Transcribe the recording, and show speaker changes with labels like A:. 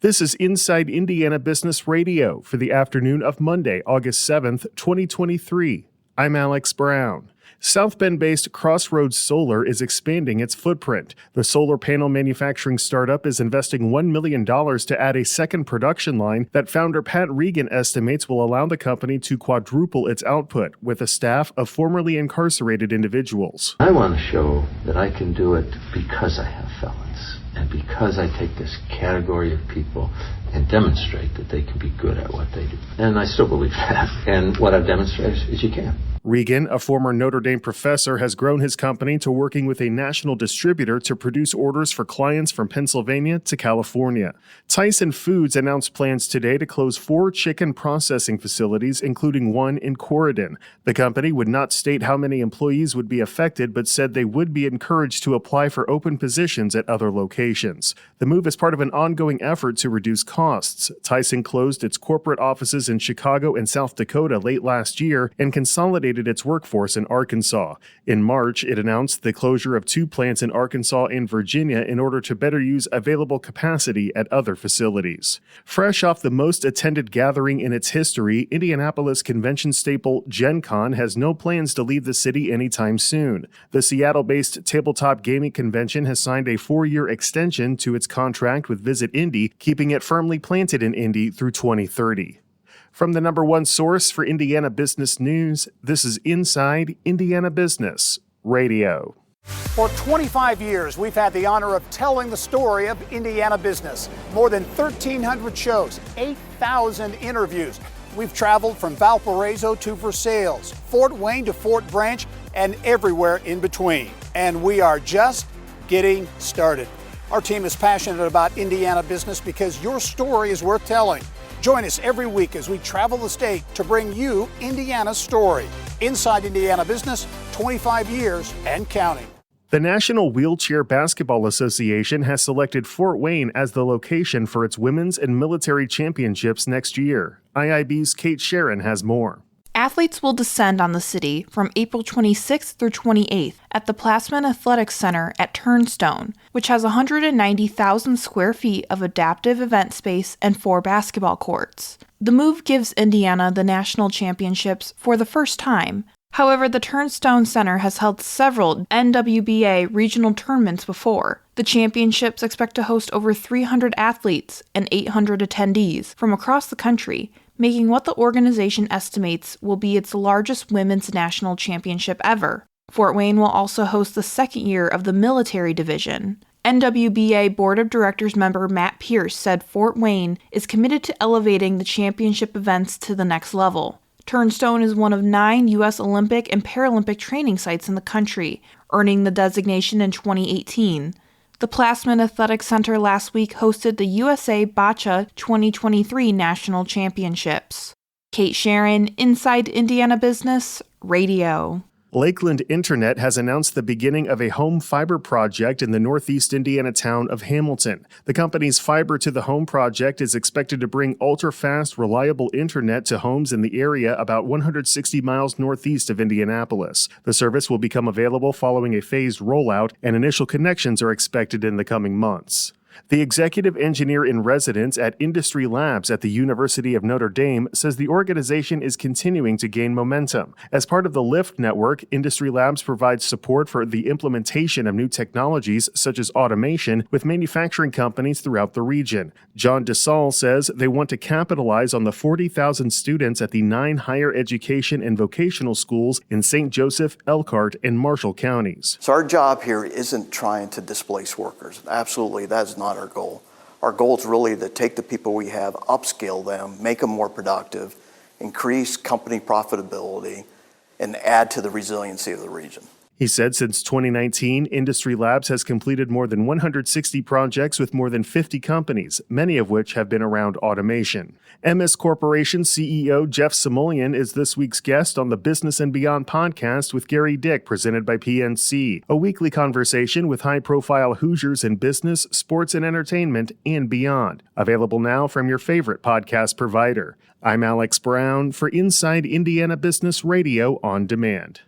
A: This is Inside Indiana Business Radio for the afternoon of Monday, August 7th, 2023. I'm Alex Brown. South Bend-based Crossroads Solar is expanding its footprint. The solar panel manufacturing startup is investing $1 million to add a second production line that founder Pat Regan estimates will allow the company to quadruple its output with a staff of formerly incarcerated individuals.
B: I want to show that I can do it because I have felons and because I take this category of people and demonstrate that they can be good at what they do. And I still believe that. And what I've demonstrated is you can.
A: Regan, a former Notre Dame professor, has grown his company to working with a national distributor to produce orders for clients from Pennsylvania to California. Tyson Foods announced plans today to close 4 chicken processing facilities, including one in Corydon. The company would not state how many employees would be affected, but said they would be encouraged to apply for open positions at other locations. The move is part of an ongoing effort to reduce costs. Tyson closed its corporate offices in Chicago and South Dakota late last year and consolidated its workforce in Arkansas. In March, it announced the closure of 2 plants in Arkansas and Virginia in order to better use available capacity at other facilities. Fresh off the most attended gathering in its history, Indianapolis convention staple Gen Con has no plans to leave the city anytime soon. The Seattle-based tabletop gaming convention has signed a 4-year extension to its contract with Visit Indy, keeping it firmly planted in Indy through 2030. From the number one source for Indiana business news, this is Inside Indiana Business Radio.
C: For 25 years, we've had the honor of telling the story of Indiana business. More than 1,300 shows, 8,000 interviews. We've traveled from Valparaiso to Versailles, Fort Wayne to Fort Branch, and everywhere in between. And we are just getting started. Our team is passionate about Indiana business because your story is worth telling. Join us every week as we travel the state to bring you Indiana's story. Inside Indiana Business, 25 years and counting.
A: The National Wheelchair Basketball Association has selected Fort Wayne as the location for its women's and military championships next year. IIB's Kate Sharon has more.
D: Athletes will descend on the city from April 26th through 28th at the Plasman Athletics Center at Turnstone, which has 190,000 square feet of adaptive event space and 4 basketball courts. The move gives Indiana the national championships for the first time. However, the Turnstone Center has held several NWBA regional tournaments before. The championships expect to host over 300 athletes and 800 attendees from across the country, making what the organization estimates will be its largest women's national championship ever. Fort Wayne will also host the second year of the military division. NWBA Board of Directors member Matt Pierce said Fort Wayne is committed to elevating the championship events to the next level. Turnstone is one of 9 U.S. Olympic and Paralympic training sites in the country, earning the designation in 2018. The Plasman Athletic Center last week hosted the USA Boccia 2023 National Championships. Kate Sharon, Inside Indiana Business Radio.
A: Lakeland Internet has announced the beginning of a home fiber project in the northeast Indiana town of Hamilton. The company's Fiber to the Home project is expected to bring ultra-fast, reliable internet to homes in the area about 160 miles northeast of Indianapolis. The service will become available following a phased rollout, and initial connections are expected in the coming months. The executive engineer in residence at Industry Labs at the University of Notre Dame says the organization is continuing to gain momentum. As part of the LIFT network, Industry Labs provides support for the implementation of new technologies such as automation with manufacturing companies throughout the region. John DeSalle says they want to capitalize on the 40,000 students at the 9 higher education and vocational schools in St. Joseph, Elkhart, and Marshall counties.
E: So our job here isn't trying to displace workers. Absolutely, that's not our goal. Our goal is really to take the people we have, upskill them, make them more productive, increase company profitability, and add to the resiliency of the region.
A: He said since 2019, Industry Labs has completed more than 160 projects with more than 50 companies, many of which have been around automation. MS Corporation CEO Jeff Samulian is this week's guest on the Business and Beyond podcast with Gary Dick, presented by PNC, a weekly conversation with high-profile Hoosiers in business, sports, and entertainment, and beyond. Available now from your favorite podcast provider. I'm Alex Brown for Inside Indiana Business Radio on Demand.